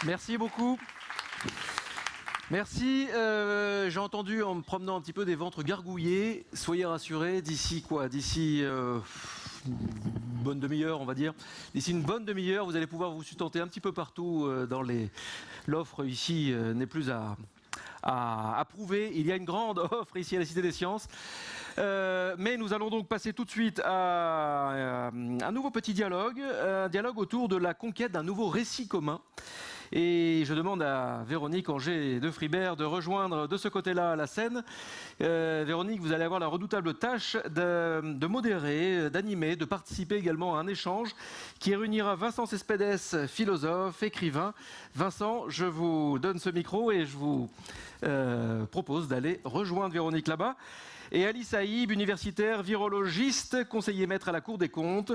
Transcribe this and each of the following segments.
Merci beaucoup. Merci. J'ai entendu en me promenant un petit peu des ventres gargouillés. Soyez rassurés, d'ici une bonne demi-heure, on va dire. D'ici une bonne demi-heure, vous allez pouvoir vous sustenter un petit peu partout l'offre ici n'est plus à prouver. Il y a une grande offre ici à la Cité des Sciences. Mais nous allons donc passer tout de suite à un nouveau petit dialogue, un dialogue autour de la conquête d'un nouveau récit commun. Et je demande à Véronique Anger de Fribert de rejoindre de ce côté-là la scène. Véronique, vous allez avoir la redoutable tâche de modérer, d'animer, de participer également à un échange qui réunira Vincent Cespedes, philosophe, écrivain. Vincent, je vous donne ce micro et je vous propose d'aller rejoindre Véronique là-bas. Et Alice Haïb, universitaire, virologiste, conseiller maître à la Cour des comptes,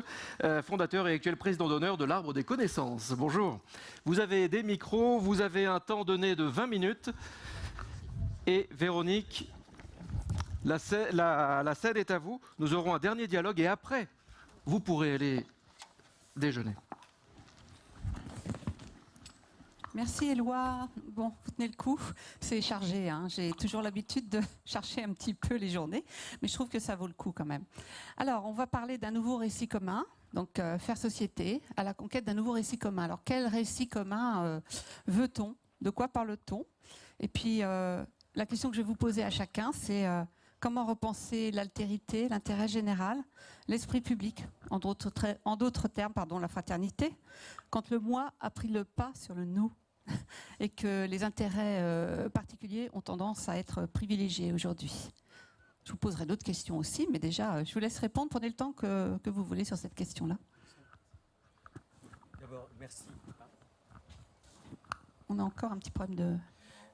fondateur et actuel président d'honneur de l'Arbre des connaissances. Bonjour. Vous avez des micros, vous avez un temps donné de 20 minutes. Et Véronique, la scène est à vous. Nous aurons un dernier dialogue et après, vous pourrez aller déjeuner. Merci Éloi. Bon, vous tenez le coup. C'est chargé, hein. J'ai toujours l'habitude de chercher un petit peu les journées, mais je trouve que ça vaut le coup quand même. Alors, on va parler d'un nouveau récit commun, donc faire société à la conquête d'un nouveau récit commun. Alors, quel récit commun veut-on? De quoi parle-t-on? Et puis, la question que je vais vous poser à chacun, c'est comment repenser l'altérité, l'intérêt général, l'esprit public, en d'autres termes, la fraternité, quand le moi a pris le pas sur le nous et que les intérêts particuliers ont tendance à être privilégiés aujourd'hui. Je vous poserai d'autres questions aussi, mais déjà, je vous laisse répondre. Prenez le temps que vous voulez sur cette question-là. D'abord, merci. On a encore un petit problème de...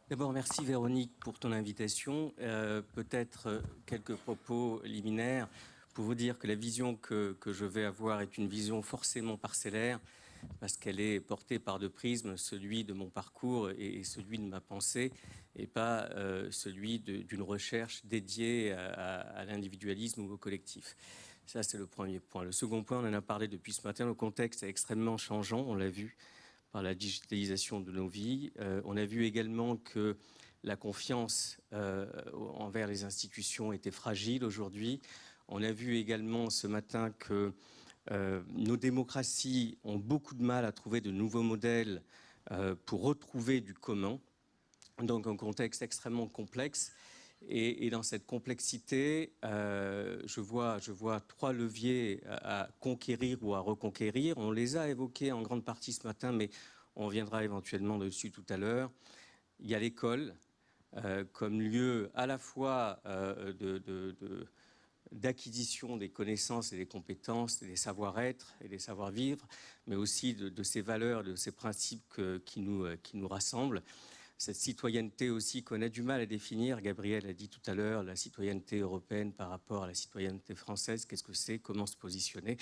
D'abord, merci Véronique pour ton invitation. Peut-être quelques propos liminaires pour vous dire que la vision que je vais avoir est une vision forcément parcellaire parce qu'elle est portée par deux prismes, celui de mon parcours et celui de ma pensée, et pas celui d'une recherche dédiée à l'individualisme ou au collectif. Ça, c'est le premier point. Le second point, on en a parlé depuis ce matin, le contexte est extrêmement changeant, on l'a vu, par la digitalisation de nos vies. On a vu également que la confiance envers les institutions était fragile aujourd'hui. On a vu également ce matin que nos démocraties ont beaucoup de mal à trouver de nouveaux modèles pour retrouver du commun. Donc un contexte extrêmement complexe. Et dans cette complexité, je vois trois leviers à conquérir ou à reconquérir. On les a évoqués en grande partie ce matin, mais on reviendra éventuellement dessus tout à l'heure. Il y a l'école comme lieu à la fois d'acquisition des connaissances et des compétences, des savoir-être et des savoir-vivre, mais aussi de ces valeurs, de ces principes qui nous rassemblent. Cette citoyenneté aussi qu'on a du mal à définir, Gabriel a dit tout à l'heure, la citoyenneté européenne par rapport à la citoyenneté française, qu'est-ce que c'est, comment se positionner.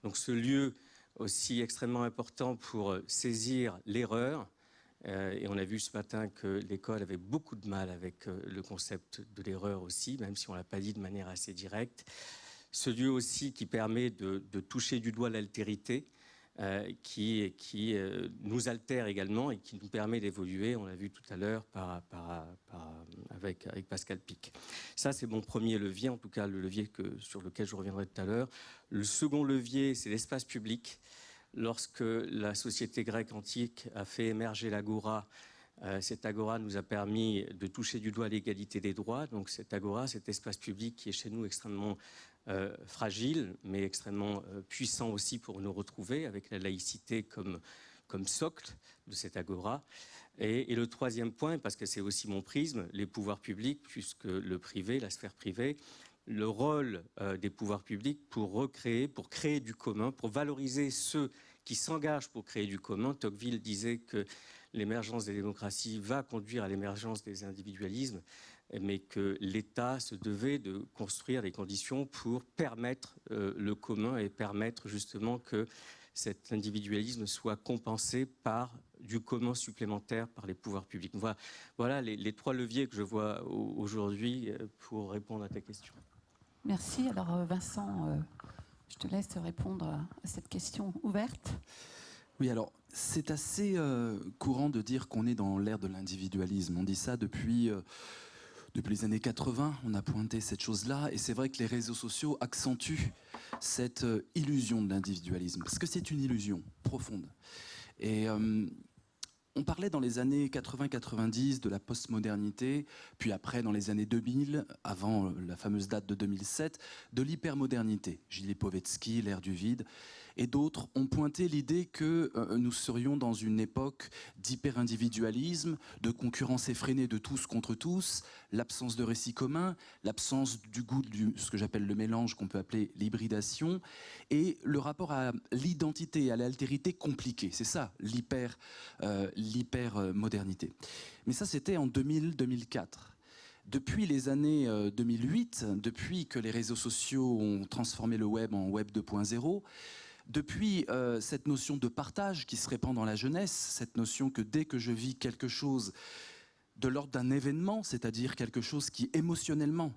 Donc ce lieu aussi extrêmement important pour saisir l'erreur, et on a vu ce matin que l'école avait beaucoup de mal avec le concept de l'erreur aussi, même si on ne l'a pas dit de manière assez directe. Ce lieu aussi qui permet de toucher du doigt l'altérité, qui nous altère également et qui nous permet d'évoluer. On l'a vu tout à l'heure avec Pascal Pic. Ça, c'est mon premier levier, en tout cas le levier sur lequel je reviendrai tout à l'heure. Le second levier, c'est l'espace public. Lorsque la société grecque antique a fait émerger l'agora, cette agora nous a permis de toucher du doigt l'égalité des droits. Donc cette agora, cet espace public qui est chez nous extrêmement fragile, mais extrêmement puissant aussi pour nous retrouver, avec la laïcité comme socle de cette agora. Et le troisième point, parce que c'est aussi mon prisme, les pouvoirs publics, puisque le privé, la sphère privée, le rôle des pouvoirs publics pour créer du commun, pour valoriser ceux qui s'engagent pour créer du commun. Tocqueville disait que l'émergence des démocraties va conduire à l'émergence des individualismes, mais que l'État se devait de construire les conditions pour permettre le commun et permettre justement que cet individualisme soit compensé par du commun supplémentaire par les pouvoirs publics. Voilà les trois leviers que je vois aujourd'hui pour répondre à ta question. Merci. Alors Vincent, je te laisse répondre à cette question ouverte. Oui, alors c'est assez courant de dire qu'on est dans l'ère de l'individualisme. On dit ça depuis les années 80, on a pointé cette chose-là, et c'est vrai que les réseaux sociaux accentuent cette illusion de l'individualisme, parce que c'est une illusion profonde. Et on parlait dans les années 80-90 de la postmodernité, puis après dans les années 2000, avant la fameuse date de 2007, de l'hypermodernité. Gilles Lipovetsky, l'ère du vide, et d'autres ont pointé l'idée que nous serions dans une époque d'hyper-individualisme, de concurrence effrénée de tous contre tous, l'absence de récit commun, l'absence du goût de ce que j'appelle le mélange, qu'on peut appeler l'hybridation, et le rapport à l'identité et à l'altérité compliqué. C'est ça, l'hyper-modernité. Mais ça, c'était en 2000-2004. Depuis les années 2008, depuis que les réseaux sociaux ont transformé le web en web 2.0, depuis cette notion de partage qui se répand dans la jeunesse, cette notion que dès que je vis quelque chose de l'ordre d'un événement, c'est-à-dire quelque chose qui émotionnellement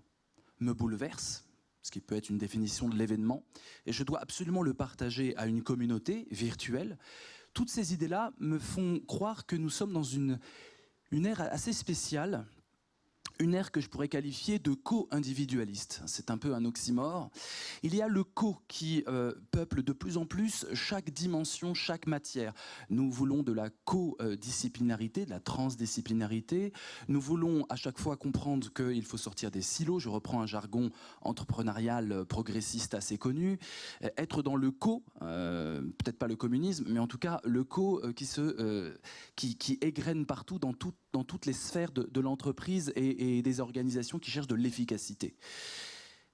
me bouleverse, ce qui peut être une définition de l'événement, et je dois absolument le partager à une communauté virtuelle, toutes ces idées-là me font croire que nous sommes dans une ère assez spéciale, une ère que je pourrais qualifier de co-individualiste. C'est un peu un oxymore. Il y a le co qui peuple de plus en plus chaque dimension, chaque matière. Nous voulons de la co-disciplinarité, de la transdisciplinarité. Nous voulons à chaque fois comprendre qu'il faut sortir des silos. Je reprends un jargon entrepreneurial progressiste assez connu. Être dans le co, peut-être pas le communisme, mais en tout cas le co qui égrène partout dans toutes les sphères de l'entreprise et des organisations qui cherchent de l'efficacité.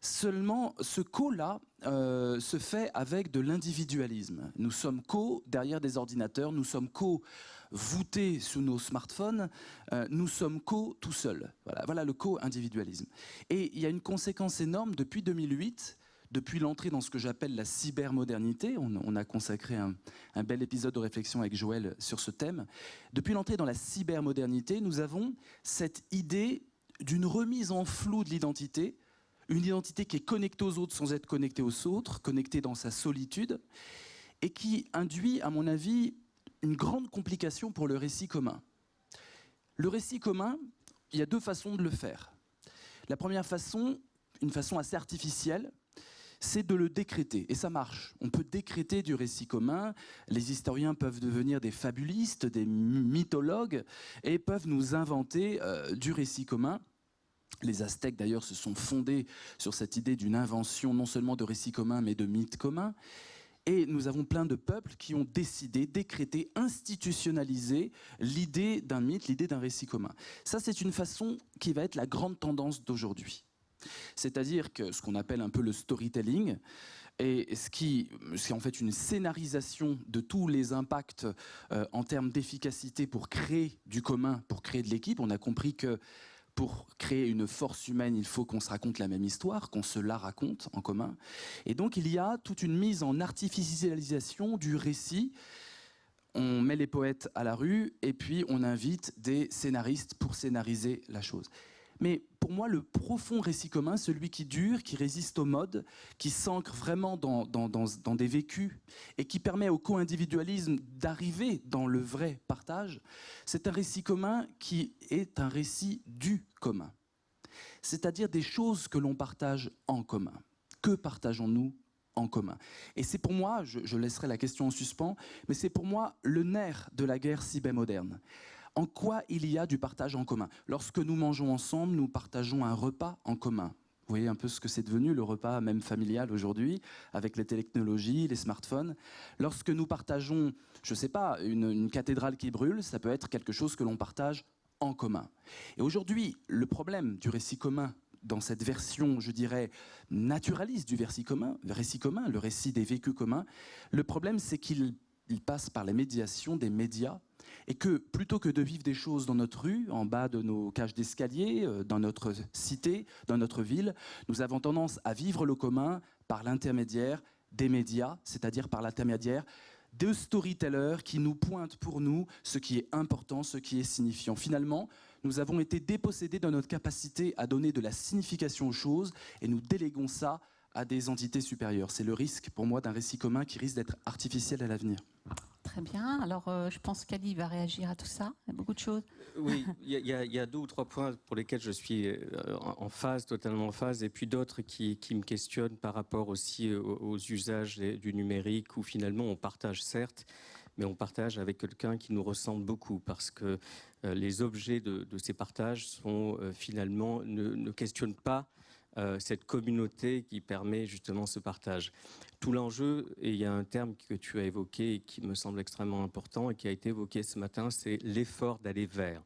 Seulement, ce co-là se fait avec de l'individualisme. Nous sommes co derrière des ordinateurs, nous sommes co voûtés sous nos smartphones, nous sommes co tout seuls. Voilà le co-individualisme. Et il y a une conséquence énorme depuis 2008, depuis l'entrée dans ce que j'appelle la cybermodernité. On a consacré un bel épisode de réflexion avec Joël sur ce thème. Depuis l'entrée dans la cybermodernité, nous avons cette idée d'une remise en flou de l'identité, une identité qui est connectée aux autres sans être connectée aux autres, connectée dans sa solitude, et qui induit, à mon avis, une grande complication pour le récit commun. Le récit commun, il y a deux façons de le faire. La première façon, une façon assez artificielle, c'est de le décréter, et ça marche. On peut décréter du récit commun, les historiens peuvent devenir des fabulistes, des mythologues, et peuvent nous inventer du récit commun. Les Aztèques d'ailleurs se sont fondés sur cette idée d'une invention non seulement de récit commun, mais de mythe commun. Et nous avons plein de peuples qui ont décidé, décrété, institutionnalisé l'idée d'un mythe, l'idée d'un récit commun. Ça, c'est une façon qui va être la grande tendance d'aujourd'hui. C'est-à-dire que ce qu'on appelle un peu le storytelling, et ce qui est en fait une scénarisation de tous les impacts en termes d'efficacité pour créer du commun, pour créer de l'équipe. On a compris que pour créer une force humaine, il faut qu'on se raconte la même histoire, qu'on se la raconte en commun. Et donc il y a toute une mise en artificialisation du récit. On met les poètes à la rue et puis on invite des scénaristes pour scénariser la chose. Mais pour moi, le profond récit commun, celui qui dure, qui résiste au mode, qui s'ancre vraiment dans des vécus et qui permet au co-individualisme d'arriver dans le vrai partage, c'est un récit commun qui est un récit du commun. C'est-à-dire des choses que l'on partage en commun. Que partageons-nous en commun? Et c'est pour moi, je laisserai la question en suspens, mais c'est pour moi le nerf de la guerre cybermoderne. En quoi il y a du partage en commun? Lorsque nous mangeons ensemble, nous partageons un repas en commun. Vous voyez un peu ce que c'est devenu, le repas même familial aujourd'hui, avec les technologies, les smartphones. Lorsque nous partageons, je ne sais pas, une cathédrale qui brûle, ça peut être quelque chose que l'on partage en commun. Et aujourd'hui, le problème du récit commun, dans cette version, je dirais, naturaliste du récit commun, le récit des vécus communs, le problème c'est qu'il passe par la médiation des médias, et que plutôt que de vivre des choses dans notre rue, en bas de nos cages d'escalier, dans notre cité, dans notre ville, nous avons tendance à vivre le commun par l'intermédiaire des médias, c'est-à-dire par l'intermédiaire de storytellers qui nous pointent pour nous ce qui est important, ce qui est signifiant. Finalement, nous avons été dépossédés de notre capacité à donner de la signification aux choses et nous déléguons ça à des entités supérieures. C'est le risque pour moi d'un récit commun qui risque d'être artificiel à l'avenir. Très très bien. Alors, je pense qu'Ali va réagir à tout ça. Il y a beaucoup de choses. Oui, il y a 2 ou 3 points pour lesquels je suis en phase, totalement en phase, et puis d'autres qui me questionnent par rapport aussi aux usages du numérique, où finalement on partage certes, mais on partage avec quelqu'un qui nous ressemble beaucoup, parce que les objets de ces partages sont finalement ne questionnent pas cette communauté qui permet justement ce partage. Tout l'enjeu, et il y a un terme que tu as évoqué et qui me semble extrêmement important et qui a été évoqué ce matin, c'est l'effort d'aller vers.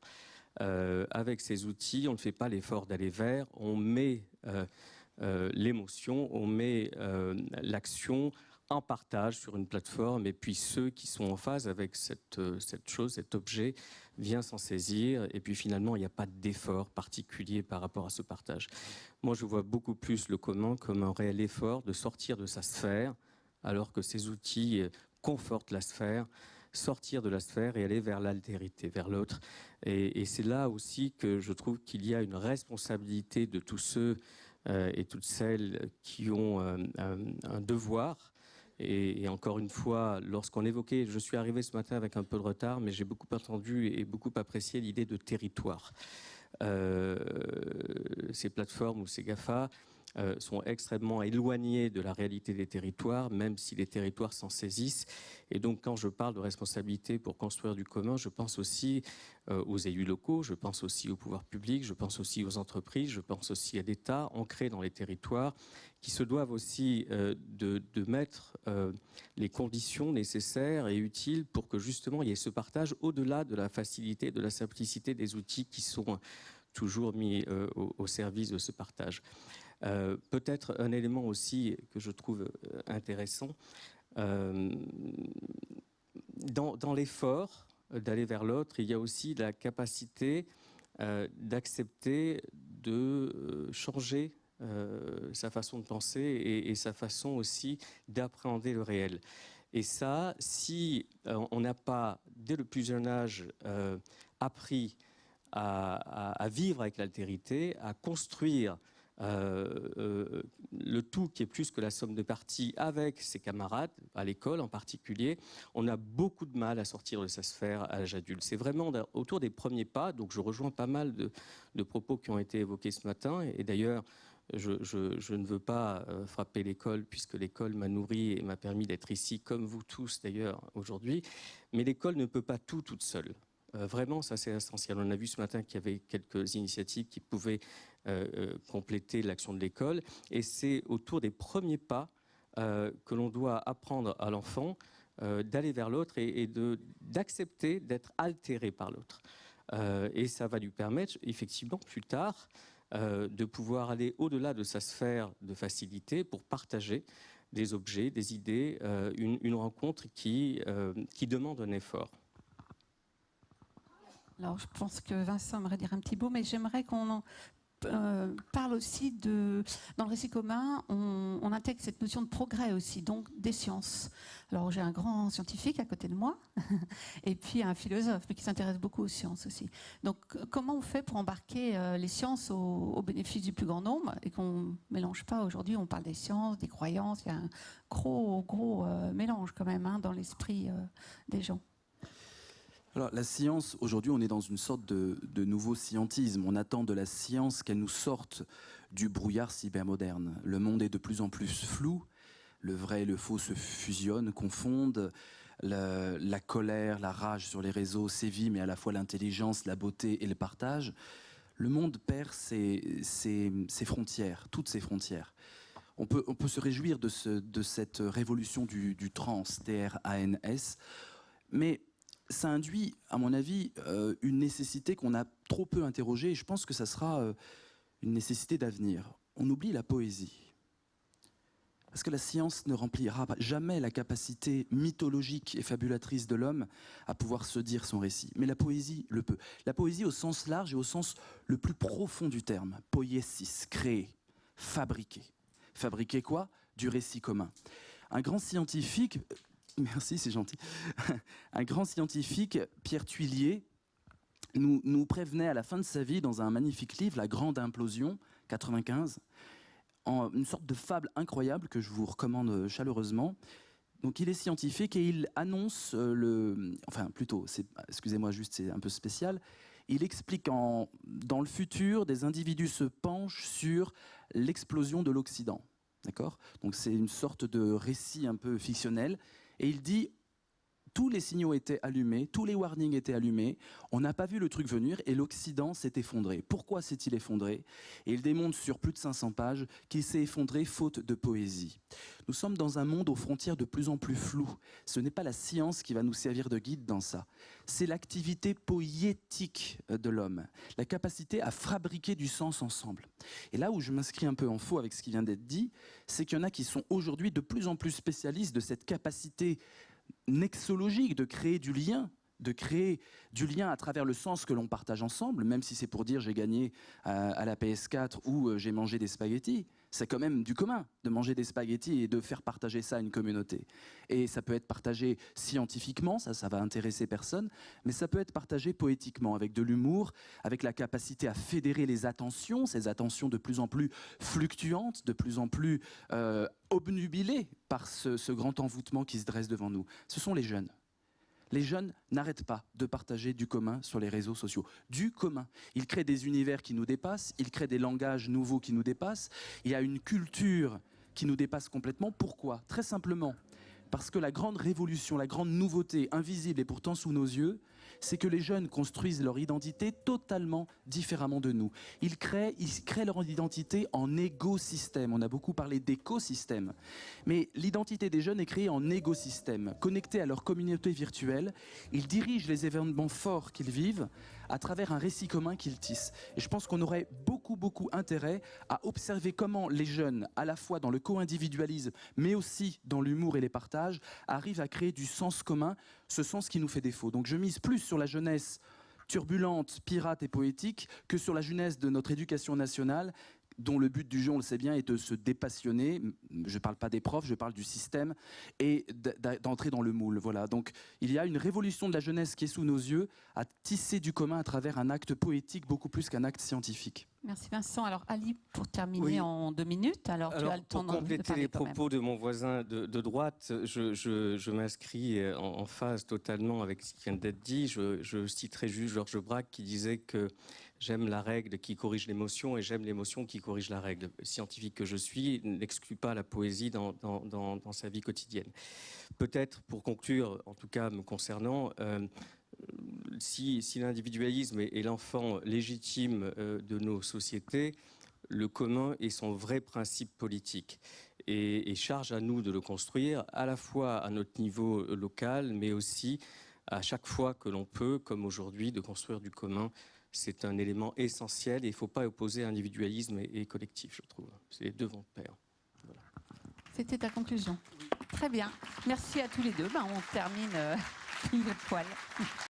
Avec ces outils, on ne fait pas l'effort d'aller vers, on met l'émotion, on met l'action en partage sur une plateforme, et puis ceux qui sont en phase avec cette chose, cet objet, viennent s'en saisir, et puis finalement, il n'y a pas d'effort particulier par rapport à ce partage. Moi, je vois beaucoup plus le commun comme un réel effort de sortir de sa sphère, alors que ces outils confortent la sphère, sortir de la sphère et aller vers l'altérité, vers l'autre. Et c'est là aussi que je trouve qu'il y a une responsabilité de tous ceux et toutes celles qui ont un devoir. Et encore une fois, lorsqu'on évoquait, je suis arrivé ce matin avec un peu de retard, mais j'ai beaucoup entendu et beaucoup apprécié l'idée de territoire. Ces plateformes ou ces GAFA sont extrêmement éloignées de la réalité des territoires, même si les territoires s'en saisissent. Et donc, quand je parle de responsabilité pour construire du commun, je pense aussi aux élus locaux, je pense aussi au pouvoir public, je pense aussi aux entreprises, je pense aussi à l'État ancré dans les territoires, qui se doivent aussi de mettre les conditions nécessaires et utiles pour que justement il y ait ce partage au-delà de la facilité, de la simplicité des outils qui sont toujours mis au service de ce partage. Peut-être un élément aussi que je trouve intéressant, dans l'effort d'aller vers l'autre, il y a aussi la capacité d'accepter de changer sa façon de penser et sa façon aussi d'appréhender le réel. Et ça, si on n'a pas, dès le plus jeune âge, appris à vivre avec l'altérité, à construire le tout qui est plus que la somme de parties avec ses camarades, à l'école en particulier, on a beaucoup de mal à sortir de sa sphère à l'âge adulte. C'est vraiment autour des premiers pas, donc je rejoins pas mal de propos qui ont été évoqués ce matin, et d'ailleurs, je ne veux pas frapper l'école, puisque l'école m'a nourri et m'a permis d'être ici, comme vous tous d'ailleurs aujourd'hui, mais l'école ne peut pas tout toute seule. Vraiment, ça c'est essentiel. On a vu ce matin qu'il y avait quelques initiatives qui pouvaient compléter l'action de l'école, et c'est autour des premiers pas que l'on doit apprendre à l'enfant d'aller vers l'autre et d'accepter d'être altéré par l'autre. Et ça va lui permettre effectivement plus tard de pouvoir aller au-delà de sa sphère de facilité pour partager des objets, des idées, une rencontre qui demande un effort. Alors, je pense que Vincent aimerait dire un petit mot, mais j'aimerais qu'on parle aussi de... Dans le récit commun, on intègre cette notion de progrès aussi, donc des sciences. Alors, j'ai un grand scientifique à côté de moi, et puis un philosophe, mais qui s'intéresse beaucoup aux sciences aussi. Donc, comment on fait pour embarquer les sciences au bénéfice du plus grand nombre, et qu'on ne mélange pas aujourd'hui, on parle des sciences, des croyances, il y a un gros mélange quand même dans l'esprit des gens. Alors, la science, aujourd'hui, on est dans une sorte de nouveau scientisme. On attend de la science qu'elle nous sorte du brouillard cybermoderne. Le monde est de plus en plus flou. Le vrai et le faux se fusionnent, confondent. La colère, la rage sur les réseaux sévit, mais à la fois l'intelligence, la beauté et le partage. Le monde perd ses frontières, toutes ses frontières. On peut se réjouir de cette révolution du trans, T-R-A-N-S, mais ça induit, à mon avis, une nécessité qu'on a trop peu interrogée, et je pense que ça sera une nécessité d'avenir. On oublie la poésie. Parce que la science ne remplira jamais la capacité mythologique et fabulatrice de l'homme à pouvoir se dire son récit. Mais la poésie le peut. La poésie au sens large et au sens le plus profond du terme. Poiesis, créer, fabriquer. Fabriquer quoi? Du récit commun. Un grand scientifique... Merci, c'est gentil. Un grand scientifique, Pierre Thuillier, nous prévenait à la fin de sa vie, dans un magnifique livre, La Grande Implosion, 95, une sorte de fable incroyable que je vous recommande chaleureusement. Donc il est scientifique et il annonce excusez-moi juste, c'est un peu spécial. Il explique dans le futur, des individus se penchent sur l'explosion de l'Occident. D'accord ? Donc c'est une sorte de récit un peu fictionnel. Et il dit, tous les signaux étaient allumés, tous les warnings étaient allumés, on n'a pas vu le truc venir et l'Occident s'est effondré. Pourquoi s'est-il effondré ? Et il démontre sur plus de 500 pages qu'il s'est effondré faute de poésie. Nous sommes dans un monde aux frontières de plus en plus floues. Ce n'est pas la science qui va nous servir de guide dans ça. C'est l'activité poétique de l'homme, la capacité à fabriquer du sens ensemble. Et là où je m'inscris un peu en faux avec ce qui vient d'être dit, c'est qu'il y en a qui sont aujourd'hui de plus en plus spécialistes de cette capacité nexologique de créer du lien à travers le sens que l'on partage ensemble, même si c'est pour dire j'ai gagné à la PS4 ou j'ai mangé des spaghettis. C'est quand même du commun de manger des spaghettis et de faire partager ça à une communauté. Et ça peut être partagé scientifiquement, ça va intéresser personne, mais ça peut être partagé poétiquement, avec de l'humour, avec la capacité à fédérer les attentions, ces attentions de plus en plus fluctuantes, de plus en plus obnubilées par ce grand envoûtement qui se dresse devant nous. Ce sont les jeunes. Les jeunes n'arrêtent pas de partager du commun sur les réseaux sociaux. Du commun. Ils créent des univers qui nous dépassent, ils créent des langages nouveaux qui nous dépassent. Il y a une culture qui nous dépasse complètement. Pourquoi ? Très simplement, parce que la grande révolution, la grande nouveauté, invisible et pourtant sous nos yeux, c'est que les jeunes construisent leur identité totalement différemment de nous. Ils créent leur identité en écosystème. On a beaucoup parlé d'écosystème. Mais l'identité des jeunes est créée en écosystème. Connectés à leur communauté virtuelle, ils dirigent les événements forts qu'ils vivent à travers un récit commun qu'ils tissent. Et je pense qu'on aurait beaucoup intérêt à observer comment les jeunes, à la fois dans le co-individualisme, mais aussi dans l'humour et les partages, arrivent à créer du sens commun, ce sens qui nous fait défaut. Donc je mise plus sur la jeunesse turbulente, pirate et poétique que sur la jeunesse de notre éducation nationale, dont le but du jeu, on le sait bien, est de se dépassionner. Je ne parle pas des profs, je parle du système, et d'entrer dans le moule. Voilà. Donc il y a une révolution de la jeunesse qui est sous nos yeux, à tisser du commun à travers un acte poétique beaucoup plus qu'un acte scientifique. Merci Vincent. Alors Ali, pour terminer en 2 minutes, alors tu as le temps pour compléter de parler les quand même. propos de mon voisin de droite, je m'inscris en phase totalement avec ce qui vient d'être dit. Je citerai juste Georges Braque qui disait que j'aime la règle qui corrige l'émotion et j'aime l'émotion qui corrige la règle. Scientifique que je suis n'exclut pas la poésie dans sa vie quotidienne. Peut-être pour conclure, en tout cas me concernant, si l'individualisme est l'enfant légitime de nos sociétés, le commun est son vrai principe politique. Et charge à nous de le construire, à la fois à notre niveau local, mais aussi à chaque fois que l'on peut, comme aujourd'hui, de construire du commun. C'est un élément essentiel et il ne faut pas opposer individualisme et collectif, je trouve. C'est les deux vont de pair. Voilà. C'était ta conclusion. Très bien. Merci à tous les deux. On termine pile poil.